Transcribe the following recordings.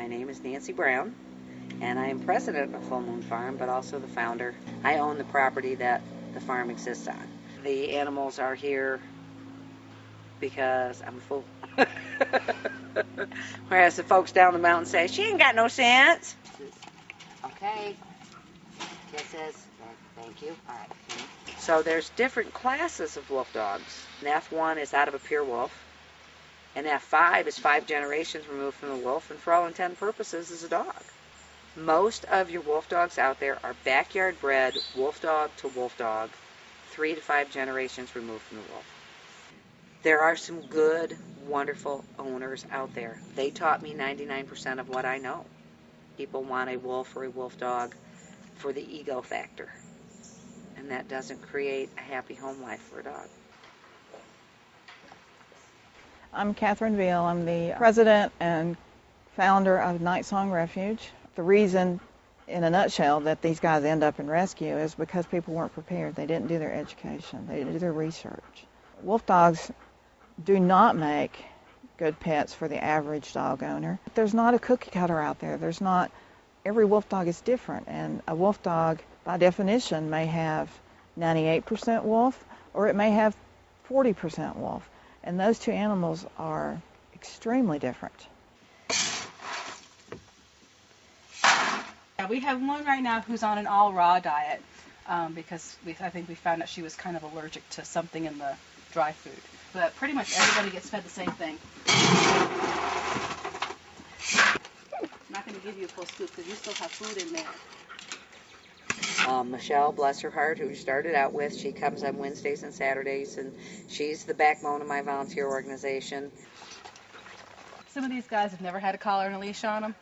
My name is Nancy Brown, and I am president of Full Moon Farm, but also the founder. I own the property that the farm exists on. The animals are here because I'm a fool. Whereas the folks down the mountain say, she ain't got no sense. Okay. Kisses. Thank you. All right. So there's different classes of wolf dogs. An F1 is out of a pure wolf. An F5 is 5 generations removed from the wolf, and for all intent and purposes is a dog. Most of your wolf dogs out there are backyard bred wolf dog to wolf dog, 3 to 5 generations removed from the wolf. There are some good, wonderful owners out there. They taught me 99% of what I know. People want a wolf or a wolf dog for the ego factor, and that doesn't create a happy home life for a dog. I'm Catherine Veal. I'm the president and founder of Night Song Refuge. The reason, in a nutshell, that these guys end up in rescue is because people weren't prepared. They didn't do their education. They didn't do their research. Wolf dogs do not make good pets for the average dog owner. There's not a cookie cutter out there. There's not. Every wolf dog is different, and a wolf dog, by definition, may have 98% wolf, or it may have 40% wolf. And those two animals are extremely different. Yeah, we have one right now who's on an all raw diet because I think we found out she was kind of allergic to something in the dry food. But pretty much everybody gets fed the same thing. I'm not going to give you a full scoop because you still have food in there. Michelle, bless her heart, who we started out with, she comes on Wednesdays and Saturdays, and she's the backbone of my volunteer organization. Some of these guys have never had a collar and a leash on them.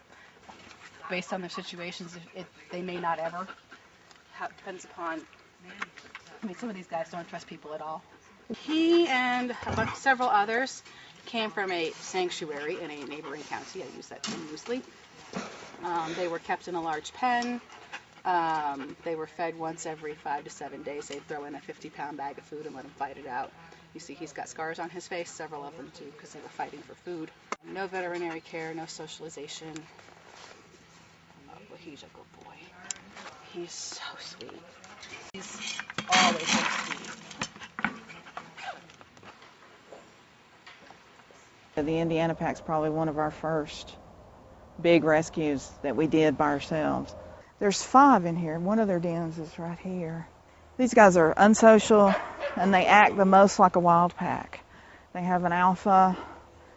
Based on their situations, they may not ever. Depends upon, some of these guys don't trust people at all. He and several others came from a sanctuary in a neighboring county. I use that term loosely. They were kept in a large pen. They were fed once every 5 to 7 days. They'd throw in a 50-pound bag of food and let him fight it out. You see he's got scars on his face, several of them too, because they were fighting for food. No veterinary care, no socialization. Oh, but he's a good boy. He's so sweet. He's always so sweet. The Indiana Pack's probably one of our first big rescues that we did by ourselves. There's 5 in here. One of their dens is right here. These guys are unsocial, and they act the most like a wild pack. They have an alpha,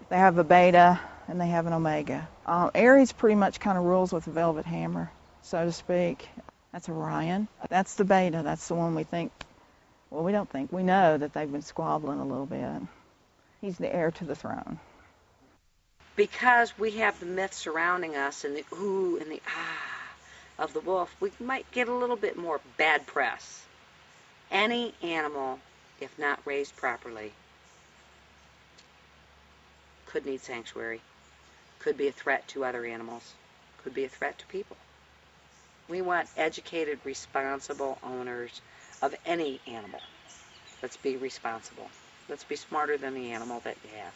they have a beta, and they have an omega. Aries pretty much kind of rules with a velvet hammer, so to speak. That's Orion. That's the beta. That's the one we think, well, we don't think. We know that they've been squabbling a little bit. He's the heir to the throne. Because we have the myth surrounding us and the ooh and the ah of the wolf, we might get a little bit more bad press. Any animal, if not raised properly, could need sanctuary, could be a threat to other animals, could be a threat to people. We want educated, responsible owners of any animal. Let's be responsible. Let's be smarter than the animal that you have.